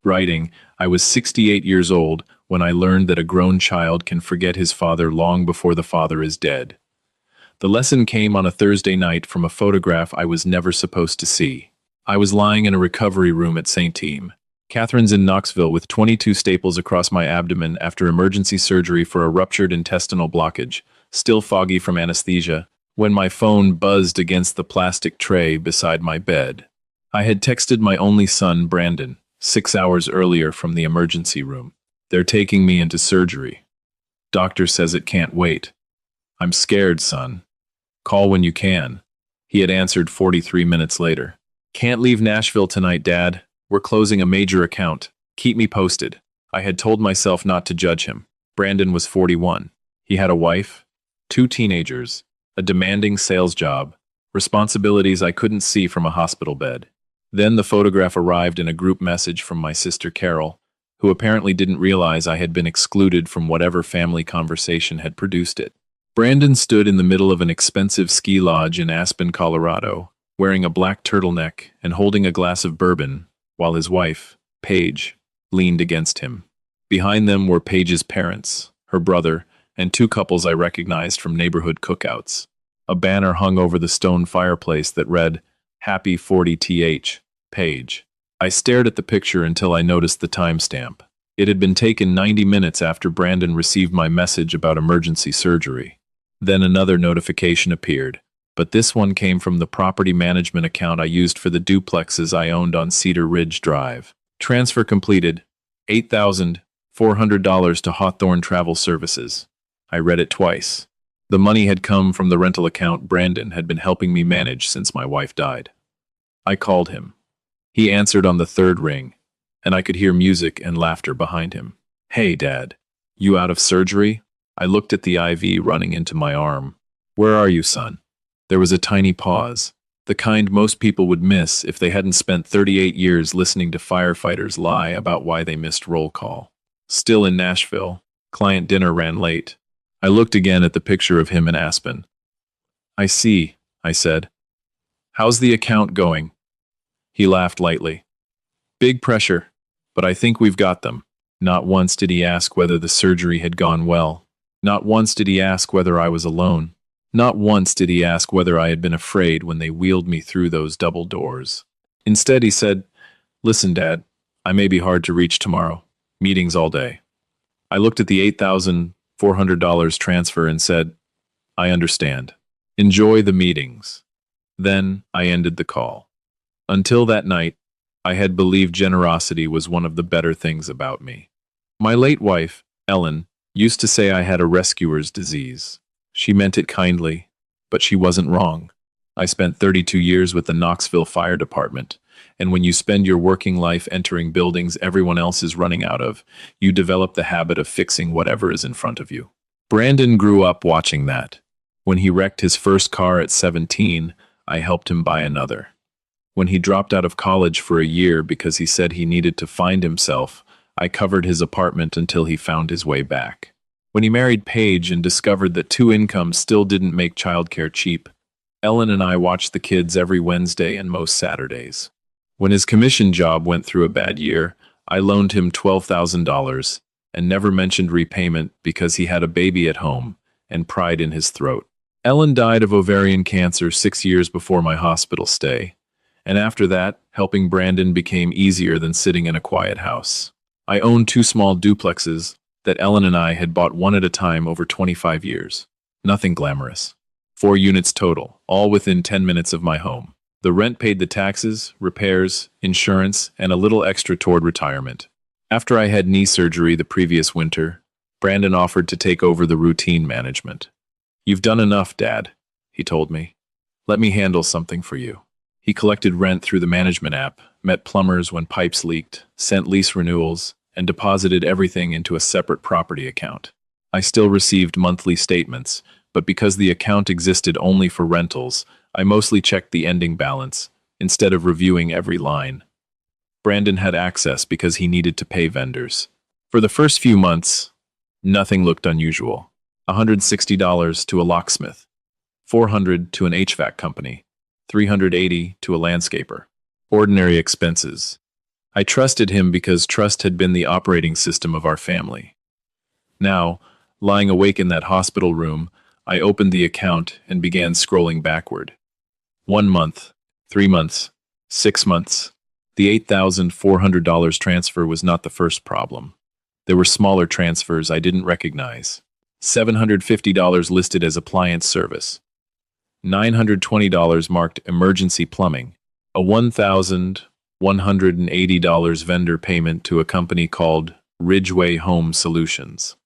Writing, I was 68 years old when I learned that a grown child can forget his father long before the father is dead. The lesson came on a Thursday night from a photograph I was never supposed to see. I was lying in a recovery room at St. Team. Catherine's in Knoxville with 22 staples across my abdomen after emergency surgery for a ruptured intestinal blockage, still foggy from anesthesia, when my phone buzzed against the plastic tray beside my bed. I had texted my only son, Brandon, 6 hours earlier from the emergency room. They're taking me into surgery. Doctor says it can't wait. I'm scared, son. Call when you can. He had answered 43 minutes later. Can't leave Nashville tonight, Dad. We're closing a major account. Keep me posted. I had told myself not to judge him. Brandon was 41. He had a wife, 2 teenagers, a demanding sales job, responsibilities I couldn't see from a hospital bed. Then the photograph arrived in a group message from my sister Carol, who apparently didn't realize I had been excluded from whatever family conversation had produced it. Brandon stood in the middle of an expensive ski lodge in Aspen, Colorado, wearing a black turtleneck and holding a glass of bourbon, while his wife, Paige, leaned against him. Behind them were Paige's parents, her brother, and 2 couples I recognized from neighborhood cookouts. A banner hung over the stone fireplace that read, Happy 40th, Paige. I stared at the picture until I noticed the timestamp. It had been taken 90 minutes after Brandon received my message about emergency surgery. Then another notification appeared, but this one came from the property management account I used for the duplexes I owned on Cedar Ridge Drive. Transfer completed. $8,400 to Hawthorne Travel Services. I read it twice. The money had come from the rental account Brandon had been helping me manage since my wife died. I called him. He answered on the third ring, and I could hear music and laughter behind him. Hey, Dad. You out of surgery? I looked at the IV running into my arm. Where are you, son? There was a tiny pause, the kind most people would miss if they hadn't spent 38 years listening to firefighters lie about why they missed roll call. Still in Nashville, client dinner ran late. I looked again at the picture of him in Aspen. I see, I said. How's the account going? He laughed lightly. Big pressure, but I think we've got them. Not once did he ask whether the surgery had gone well. Not once did he ask whether I was alone. Not once did he ask whether I had been afraid when they wheeled me through those double doors. Instead, he said, Listen, Dad, I may be hard to reach tomorrow. Meetings all day. I looked at the $8,400 transfer and said, I understand. Enjoy the meetings. Then I ended the call. Until that night, I had believed generosity was one of the better things about me. My late wife, Ellen, used to say I had a rescuer's disease. She meant it kindly, but she wasn't wrong. I spent 32 years with the Knoxville Fire Department, and when you spend your working life entering buildings everyone else is running out of, you develop the habit of fixing whatever is in front of you. Brandon grew up watching that. When he wrecked his first car at 17, I helped him buy another. When he dropped out of college for a year because he said he needed to find himself, I covered his apartment until he found his way back. When he married Paige and discovered that 2 incomes still didn't make childcare cheap, Ellen and I watched the kids every Wednesday and most Saturdays. When his commission job went through a bad year, I loaned him $12,000 and never mentioned repayment because he had a baby at home and pride in his throat. Ellen died of ovarian cancer 6 years before my hospital stay, and after that, helping Brandon became easier than sitting in a quiet house. I owned 2 small duplexes that Ellen and I had bought one at a time over 25 years. Nothing glamorous. 4 units total, all within 10 minutes of my home. The rent paid the taxes, repairs, insurance, and a little extra toward retirement. After I had knee surgery the previous winter, Brandon offered to take over the routine management. You've done enough, Dad, he told me. Let me handle something for you. He collected rent through the management app, met plumbers when pipes leaked, sent lease renewals, and deposited everything into a separate property account. I still received monthly statements, but because the account existed only for rentals, I mostly checked the ending balance, instead of reviewing every line. Brandon had access because he needed to pay vendors. For the first few months, nothing looked unusual. $160 to a locksmith, $400 to an HVAC company, $380 to a landscaper. Ordinary expenses. I trusted him because trust had been the operating system of our family. Now, lying awake in that hospital room, I opened the account and began scrolling backward. 1 month, 3 months, 6 months. The $8,400 transfer was not the first problem. There were smaller transfers I didn't recognize. $750 listed as appliance service. $920 marked emergency plumbing. A $1,180 vendor payment to a company called Ridgeway Home Solutions.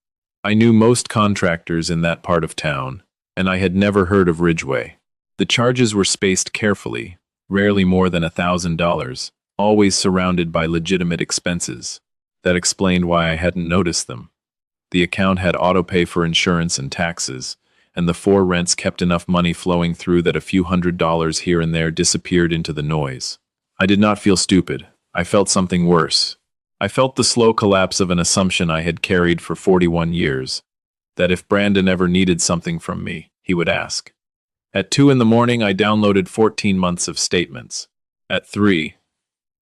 I knew most contractors in that part of town, and I had never heard of Ridgeway. The charges were spaced carefully, rarely more than $1,000, always surrounded by legitimate expenses. That explained why I hadn't noticed them. The account had autopay for insurance and taxes, and the 4 rents kept enough money flowing through that a few $100s here and there disappeared into the noise. I did not feel stupid. I felt something worse. I felt the slow collapse of an assumption I had carried for 41 years, that if Brandon ever needed something from me, he would ask. At 2 in the morning, I downloaded 14 months of statements. At 3,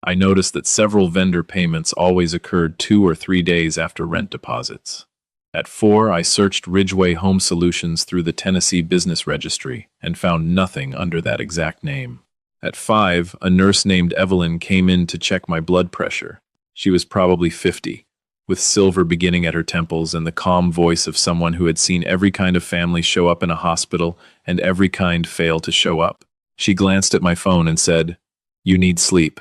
I noticed that several vendor payments always occurred 2 or 3 days after rent deposits. At 4, I searched Ridgeway Home Solutions through the Tennessee Business Registry and found nothing under that exact name. At 5, a nurse named Evelyn came in to check my blood pressure. She was probably 50, with silver beginning at her temples and the calm voice of someone who had seen every kind of family show up in a hospital and every kind fail to show up. She glanced at my phone and said, "You need sleep."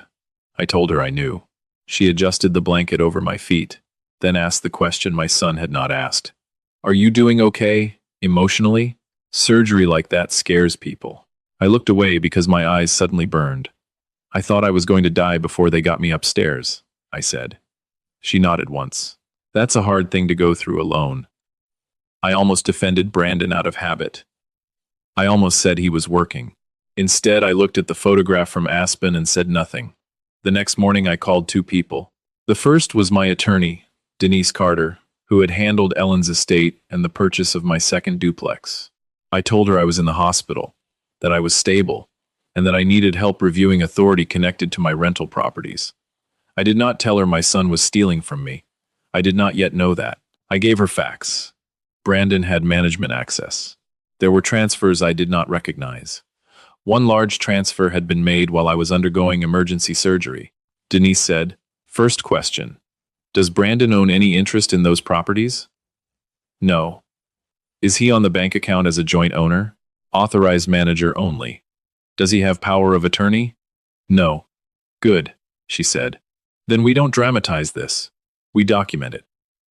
I told her I knew. She adjusted the blanket over my feet, then asked the question my son had not asked. "Are you doing okay, emotionally?" Surgery like that scares people. I looked away because my eyes suddenly burned. "I thought I was going to die before they got me upstairs," I said. She nodded once. "That's a hard thing to go through alone." I almost defended Brandon out of habit. I almost said he was working. Instead, I looked at the photograph from Aspen and said nothing. The next morning, I called 2 people. The first was my attorney, Denise Carter, who had handled Ellen's estate and the purchase of my second duplex. I told her I was in the hospital, that I was stable, and that I needed help reviewing authority connected to my rental properties. I did not tell her my son was stealing from me. I did not yet know that. I gave her facts. Brandon had management access. There were transfers I did not recognize. One large transfer had been made while I was undergoing emergency surgery. Denise said, "First question. Does Brandon own any interest in those properties?" "No." "Is he on the bank account as a joint owner?" "Authorized manager only." "Does he have power of attorney?" "No." "Good," she said. "Then we don't dramatize this. We document it."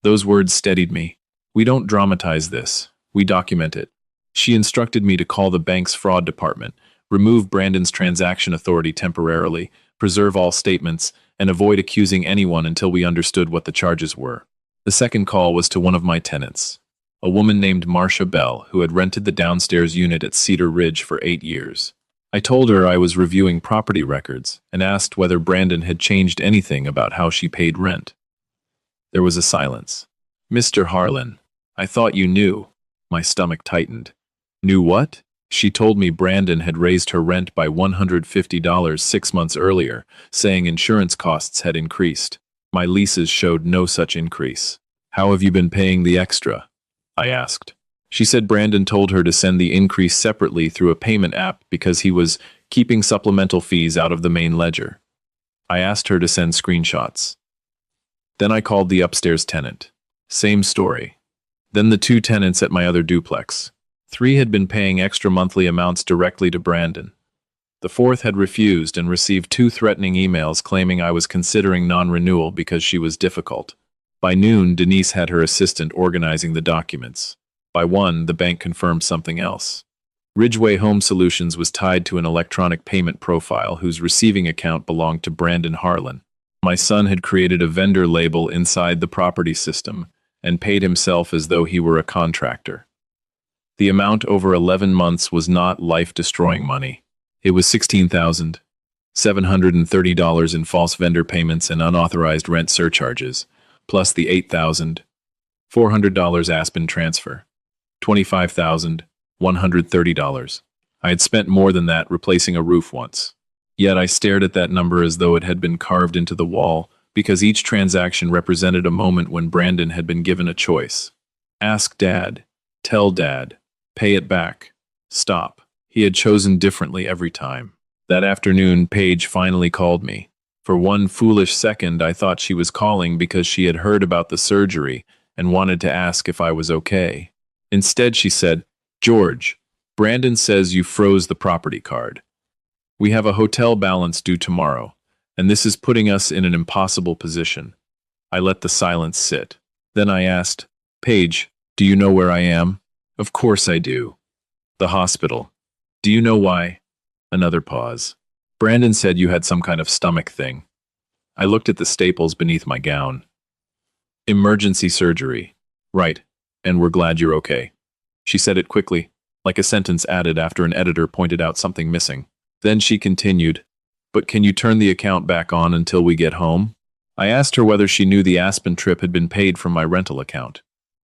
Those words steadied me. We don't dramatize this. We document it. She instructed me to call the bank's fraud department, remove Brandon's transaction authority temporarily, preserve all statements, and avoid accusing anyone until we understood what the charges were. The second call was to one of my tenants, a woman named Marcia Bell, who had rented the downstairs unit at Cedar Ridge for 8 years. I told her I was reviewing property records and asked whether Brandon had changed anything about how she paid rent. There was a silence. "Mr. Harlan, I thought you knew." My stomach tightened. "Knew what?" She told me Brandon had raised her rent by $150 6 months earlier, saying insurance costs had increased. My leases showed no such increase. "How have you been paying the extra?" I asked. She said Brandon told her to send the increase separately through a payment app because he was keeping supplemental fees out of the main ledger. I asked her to send screenshots. Then I called the upstairs tenant. Same story. Then the 2 tenants at my other duplex. 3 had been paying extra monthly amounts directly to Brandon. The 4th had refused and received 2 threatening emails claiming I was considering non-renewal because she was difficult. By noon, Denise had her assistant organizing the documents. By 1, the bank confirmed something else. Ridgeway Home Solutions was tied to an electronic payment profile whose receiving account belonged to Brandon Harlan. My son had created a vendor label inside the property system and paid himself as though he were a contractor. The amount over 11 months was not life-destroying money. It was $16,730 in false vendor payments and unauthorized rent surcharges, plus the $8,400 Aspen transfer, $25,130. I had spent more than that replacing a roof once. Yet I stared at that number as though it had been carved into the wall, because each transaction represented a moment when Brandon had been given a choice. Ask Dad. Tell Dad. Pay it back. Stop. He had chosen differently every time. That afternoon, Paige finally called me. For one foolish second, I thought she was calling because she had heard about the surgery and wanted to ask if I was okay. Instead, she said, "George, Brandon says you froze the property card. We have a hotel balance due tomorrow, and this is putting us in an impossible position." I let the silence sit. Then I asked, "Paige, do you know where I am?" "Of course I do. The hospital. Do you know why?" Another pause. "Brandon said you had some kind of stomach thing." I looked at the staples beneath my gown. "Emergency surgery." "Right, and we're glad you're okay." She said it quickly, like a sentence added after an editor pointed out something missing. Then she continued, "But can you turn the account back on until we get home?" I asked her whether she knew the Aspen trip had been paid from my rental account.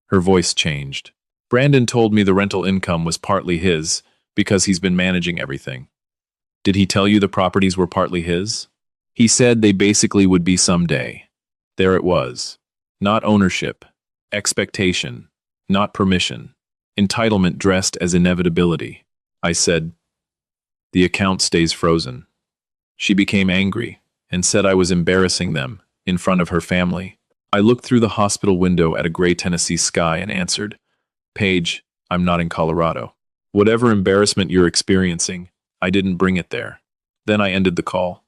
Her voice changed. "Brandon told me the rental income was partly his, because he's been managing everything." "Did he tell you the properties were partly his?" "He said they basically would be someday." There it was. Not ownership. Expectation. Not permission. Entitlement dressed as inevitability. I said, "The account stays frozen." She became angry and said I was embarrassing them in front of her family. I looked through the hospital window at a gray Tennessee sky and answered, "Paige, I'm not in Colorado. Whatever embarrassment you're experiencing, I didn't bring it there." Then I ended the call.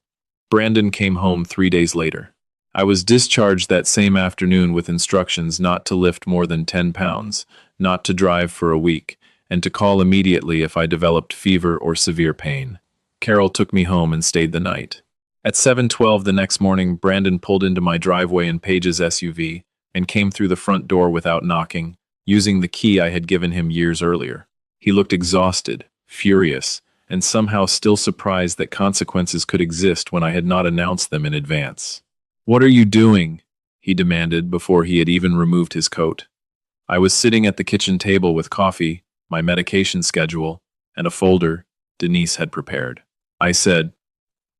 Brandon came home 3 days later. I was discharged that same afternoon with instructions not to lift more than 10 pounds, not to drive for a week, and to call immediately if I developed fever or severe pain. Carol took me home and stayed the night. At 7:12 the next morning, Brandon pulled into my driveway in Paige's SUV and came through the front door without knocking, using the key I had given him years earlier. He looked exhausted, furious, and somehow still surprised that consequences could exist when I had not announced them in advance. "What are you doing?" he demanded before he had even removed his coat. I was sitting at the kitchen table with coffee, my medication schedule, and a folder Denise had prepared. I said,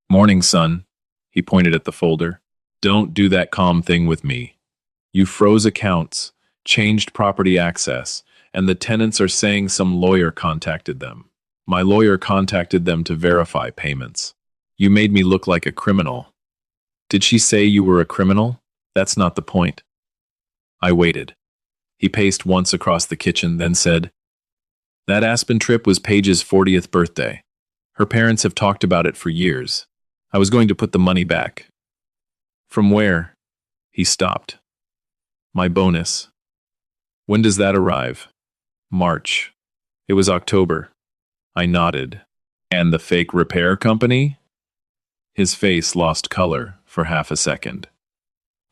"Morning, son." He pointed at the folder. "Don't do that calm thing with me. You froze accounts, changed property access, and the tenants are saying some lawyer contacted them. My lawyer contacted them to verify payments. You made me look like a criminal." "Did she say you were a criminal?" "That's not the point." I waited. He paced once across the kitchen, then said, "That Aspen trip was Paige's 40th birthday. Her parents have talked about it for years. I was going to put the money back." "From where?" He stopped. "My bonus." "When does that arrive?" "March." It was October. I nodded. "And the fake repair company?" His face lost color for half a second.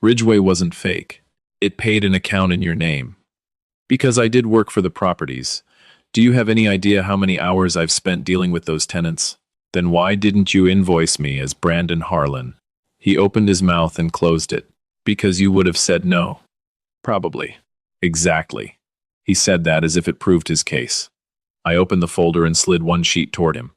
"Ridgeway wasn't fake. It paid an account in your name. Because I did work for the properties. Do you have any idea how many hours I've spent dealing with those tenants? Then why didn't you invoice me as Brandon Harlan?" He opened his mouth and closed it. "Because you would have said no." "Probably." "Exactly." He said that as if it proved his case. I opened the folder and slid one sheet toward him.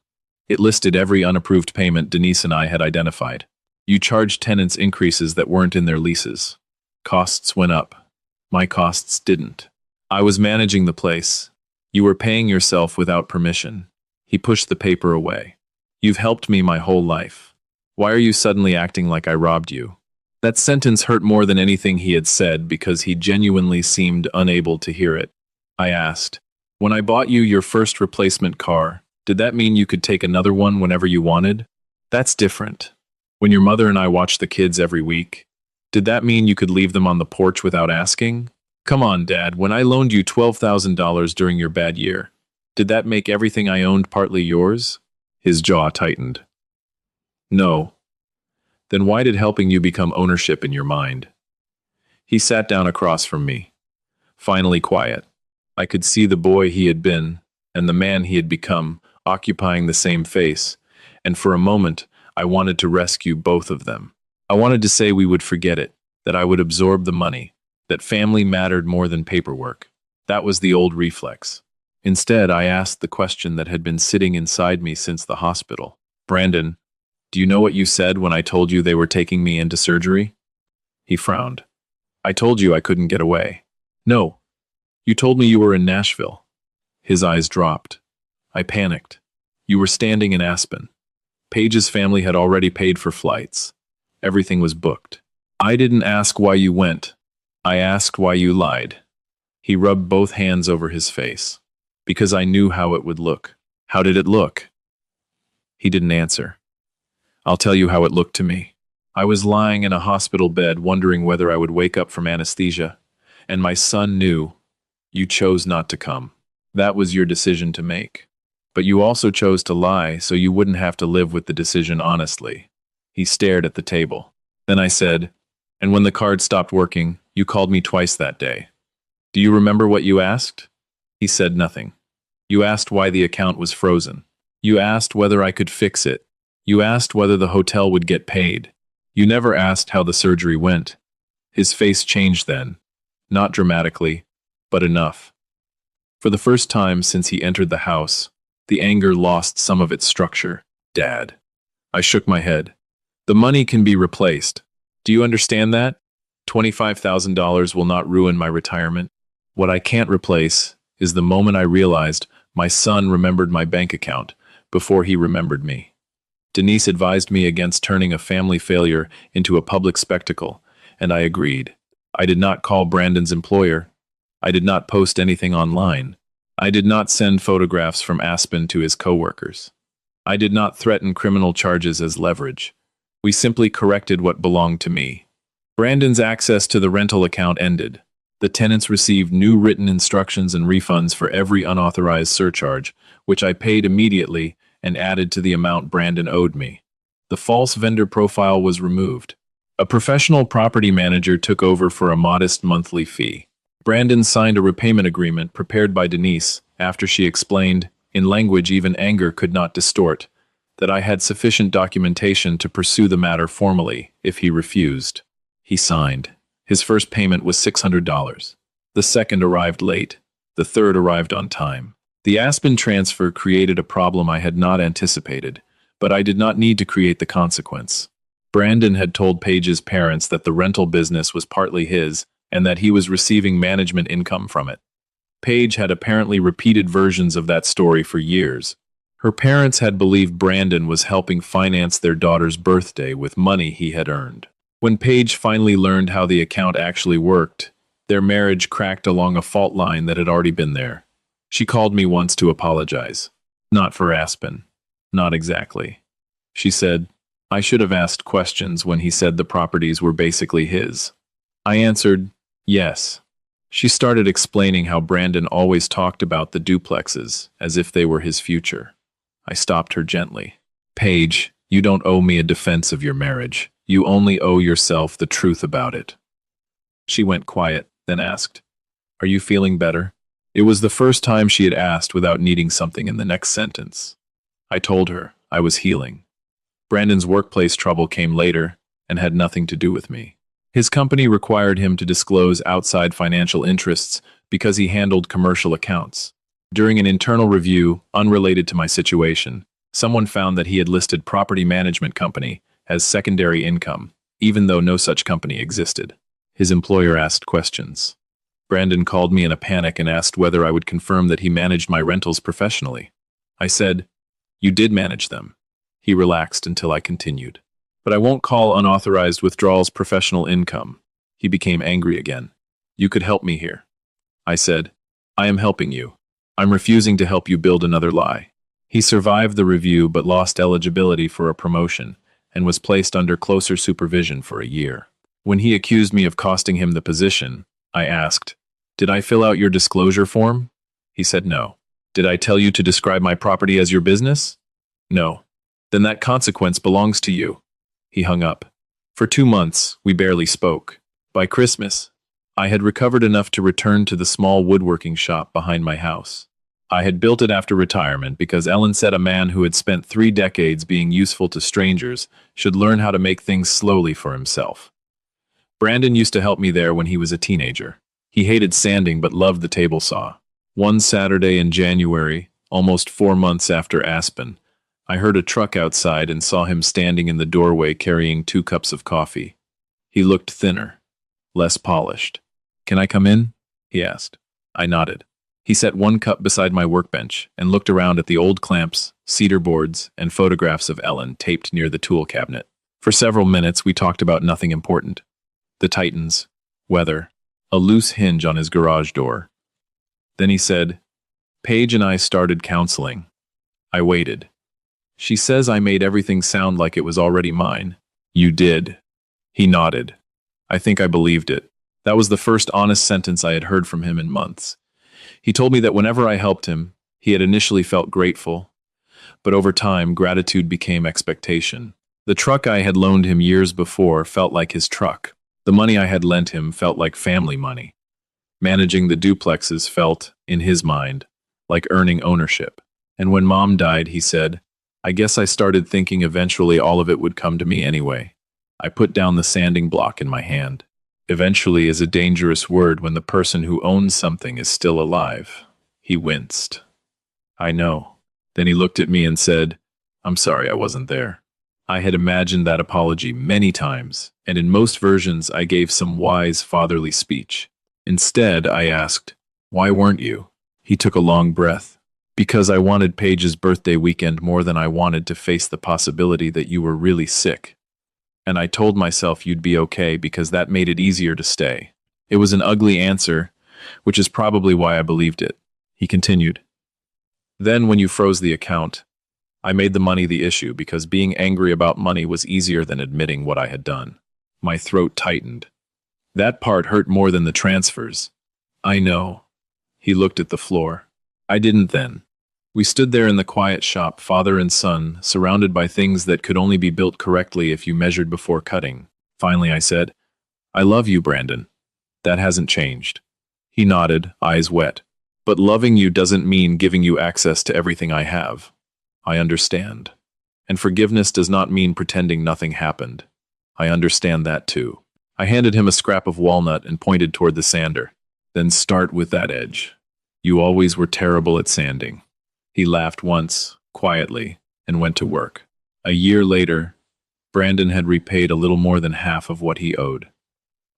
It listed every unapproved payment Denise and I had identified. You charged tenants increases that weren't in their leases. Costs went up. My costs didn't. I was managing the place. You were paying yourself without permission. He pushed the paper away. You've helped me my whole life. Why are you suddenly acting like I robbed you? That sentence hurt more than anything he had said because he genuinely seemed unable to hear it. I asked, "When I bought you your first replacement car, did that mean you could take another one whenever you wanted? That's different. When your mother and I watched the kids every week, did that mean you could leave them on the porch without asking? Come on, Dad, when I loaned you $12,000 during your bad year, did that make everything I owned partly yours?" His jaw tightened. "No." "Then why did helping you become ownership in your mind?" He sat down across from me, finally quiet. I could see the boy he had been and the man he had become occupying the same face, and for a moment I wanted to rescue both of them. I wanted to say we would forget it, that I would absorb the money, that family mattered more than paperwork. That was the old reflex. Instead, I asked the question that had been sitting inside me since the hospital. "Brandon, Do you know what you said when I told you they were taking me into surgery? He frowned. I told you I couldn't get away. No. You told me you were in Nashville. His eyes dropped. I panicked. You were standing in Aspen. Paige's family had already paid for flights. Everything was booked. I didn't ask why you went. I asked why you lied. He rubbed both hands over his face. Because I knew how it would look. How did it look? He didn't answer. I'll tell you how it looked to me. I was lying in a hospital bed wondering whether I would wake up from anesthesia, and my son knew. You chose not to come. That was your decision to make. But you also chose to lie so you wouldn't have to live with the decision honestly. He stared at the table. Then I said, and when the card stopped working, you called me twice that day. Do you remember what you asked? He said nothing. You asked why the account was frozen. You asked whether I could fix it. You asked whether the hotel would get paid. You never asked how the surgery went. His face changed then. Not dramatically, but enough. For the first time since he entered the house, the anger lost some of its structure. Dad. I shook my head. The money can be replaced. Do you understand that? $25,000 will not ruin my retirement. What I can't replace is the moment I realized my son remembered my bank account before he remembered me. Denise advised me against turning a family failure into a public spectacle, and I agreed. I did not call Brandon's employer. I did not post anything online. I did not send photographs from Aspen to his coworkers. I did not threaten criminal charges as leverage. We simply corrected what belonged to me. Brandon's access to the rental account ended. The tenants received new written instructions and refunds for every unauthorized surcharge, which I paid immediately and added to the amount Brandon owed me. The false vendor profile was removed. A professional property manager took over for a modest monthly fee. Brandon signed a repayment agreement prepared by Denise after she explained, in language even anger could not distort, that I had sufficient documentation to pursue the matter formally if he refused. He signed. His first payment was $600. The second arrived late. The third arrived on time. The Aspen transfer created a problem I had not anticipated, but I did not need to create the consequence. Brandon had told Paige's parents that the rental business was partly his and that he was receiving management income from it. Paige had apparently repeated versions of that story for years. Her parents had believed Brandon was helping finance their daughter's birthday with money he had earned. When Paige finally learned how the account actually worked, their marriage cracked along a fault line that had already been there. She called me once to apologize. Not for Aspen. Not exactly. She said, I should have asked questions when he said the properties were basically his. I answered, yes. She started explaining how Brandon always talked about the duplexes as if they were his future. I stopped her gently. Paige, you don't owe me a defense of your marriage. You only owe yourself the truth about it. She went quiet, then asked, Are you feeling better? It was the first time she had asked without needing something in the next sentence. I told her I was healing. Brandon's workplace trouble came later and had nothing to do with me. His company required him to disclose outside financial interests because he handled commercial accounts. During an internal review, unrelated to my situation, someone found that he had listed property management company as secondary income, even though no such company existed. His employer asked questions. Brandon called me in a panic and asked whether I would confirm that he managed my rentals professionally. I said, You did manage them. He relaxed until I continued. But I won't call unauthorized withdrawals professional income. He became angry again. You could help me here. I said, I am helping you. I'm refusing to help you build another lie. He survived the review but lost eligibility for a promotion and was placed under closer supervision for a year. When he accused me of costing him the position, I asked, Did I fill out your disclosure form? He said no. Did I tell you to describe my property as your business? No. Then that consequence belongs to you. He hung up. For 2 months, we barely spoke. By Christmas, I had recovered enough to return to the small woodworking shop behind my house. I had built it after retirement because Ellen said a man who had spent 3 decades being useful to strangers should learn how to make things slowly for himself. Brandon used to help me there when he was a teenager. He hated sanding but loved the table saw. One Saturday in January, almost 4 months after Aspen, I heard a truck outside and saw him standing in the doorway carrying 2 cups of coffee. He looked thinner, less polished. "Can I come in?" he asked. I nodded. He set 1 cup beside my workbench and looked around at the old clamps, cedar boards, and photographs of Ellen taped near the tool cabinet. For several minutes, we talked about nothing important. The Titans, weather, a loose hinge on his garage door. Then he said, "Paige and I started counseling." I waited. "She says I made everything sound like it was already mine." "You did." He nodded. I think I believed it. That was the first honest sentence I had heard from him in months. He told me that whenever I helped him, he had initially felt grateful, but over time, gratitude became expectation. The truck I had loaned him years before felt like his truck. The money I had lent him felt like family money. Managing the duplexes felt, in his mind, like earning ownership. And when Mom died, he said, "I guess I started thinking eventually all of it would come to me anyway." I put down the sanding block in my hand. Eventually is a dangerous word when the person who owns something is still alive. He winced. "I know." Then he looked at me and said, "I'm sorry I wasn't there." I had imagined that apology many times, and in most versions I gave some wise fatherly speech. Instead, I asked, "Why weren't you?" He took a long breath. "Because I wanted Paige's birthday weekend more than I wanted to face the possibility that you were really sick. And I told myself you'd be okay because that made it easier to stay." It was an ugly answer, which is probably why I believed it. He continued, "Then when you froze the account, I made the money the issue because being angry about money was easier than admitting what I had done." My throat tightened. That part hurt more than the transfers. "I know." He looked at the floor. "I didn't then." We stood there in the quiet shop, father and son, surrounded by things that could only be built correctly if you measured before cutting. Finally, I said, "I love you, Brandon. That hasn't changed." He nodded, eyes wet. "But loving you doesn't mean giving you access to everything I have." I understand. And forgiveness does not mean pretending nothing happened. I understand that too. I handed him a scrap of walnut and pointed toward the sander. "Then start with that edge. You always were terrible at sanding." He laughed once, quietly, and went to work. A year later, Brandon had repaid a little more than half of what he owed.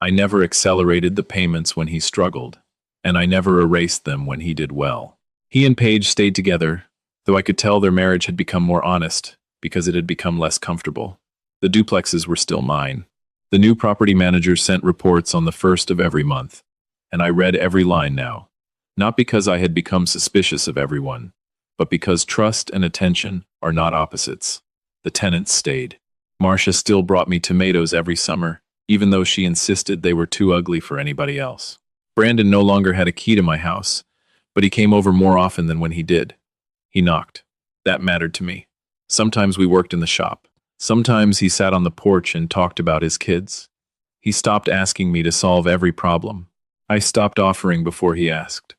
I never accelerated the payments when he struggled, and I never erased them when he did well. He and Paige stayed together, though I could tell their marriage had become more honest because it had become less comfortable. The duplexes were still mine. The new property manager sent reports on the first of every month, and I read every line now, not because I had become suspicious of everyone, but because trust and attention are not opposites. The tenants stayed. Marcia still brought me tomatoes every summer, even though she insisted they were too ugly for anybody else. Brandon no longer had a key to my house, but he came over more often than when he did. He knocked. That mattered to me. Sometimes we worked in the shop. Sometimes he sat on the porch and talked about his kids. He stopped asking me to solve every problem. I stopped offering before he asked.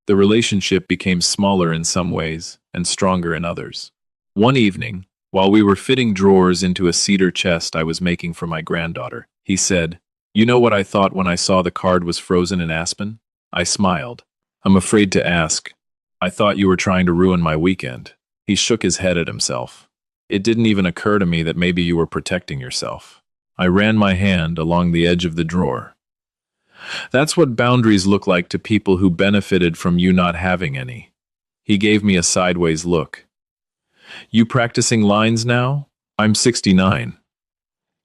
The relationship became smaller in some ways and stronger in others. One evening, while we were fitting drawers into a cedar chest I was making for my granddaughter, he said, "You know what I thought when I saw the card was frozen in Aspen?" I smiled. "I'm afraid to ask. I thought you were trying to ruin my weekend." He shook his head at himself. "It didn't even occur to me that maybe you were protecting yourself." I ran my hand along the edge of the drawer. "That's what boundaries look like to people who benefited from you not having any." He gave me a sideways look. "You practicing lines now? I'm 69.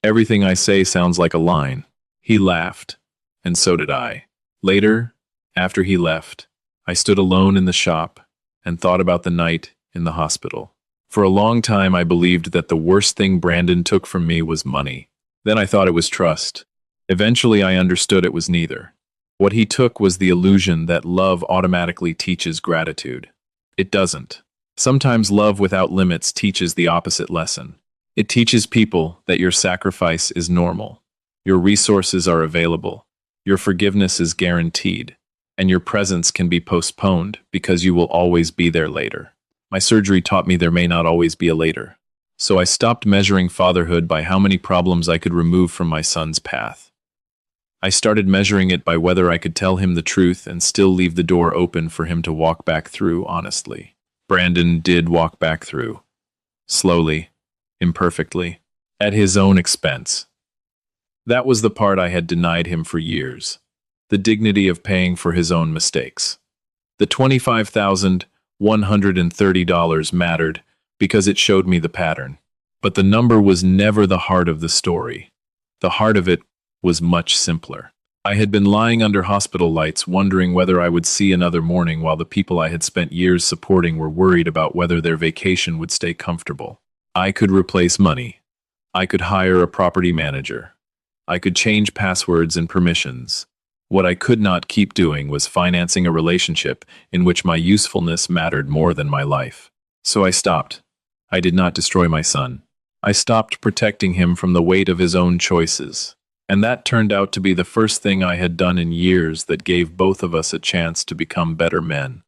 Everything I say sounds like a line." He laughed, and so did I. Later, after he left, I stood alone in the shop and thought about the night in the hospital. For a long time I believed that the worst thing Brandon took from me was money. Then I thought it was trust. Eventually I understood it was neither. What he took was the illusion that love automatically teaches gratitude. It doesn't. Sometimes love without limits teaches the opposite lesson. It teaches people that your sacrifice is normal, your resources are available, your forgiveness is guaranteed, and your presence can be postponed because you will always be there later. My surgery taught me there may not always be a later. So I stopped measuring fatherhood by how many problems I could remove from my son's path. I started measuring it by whether I could tell him the truth and still leave the door open for him to walk back through honestly. Brandon did walk back through. slowly, imperfectly, at his own expense. That was the part I had denied him for years, the dignity of paying for his own mistakes. The $25,130 mattered because it showed me the pattern. But the number was never the heart of the story. The heart of it was much simpler. I had been lying under hospital lights wondering whether I would see another morning while the people I had spent years supporting were worried about whether their vacation would stay comfortable. I could replace money. I could hire a property manager. I could change passwords and permissions. What I could not keep doing was financing a relationship in which my usefulness mattered more than my life. So I stopped. I did not destroy my son. I stopped protecting him from the weight of his own choices. And that turned out to be the first thing I had done in years that gave both of us a chance to become better men.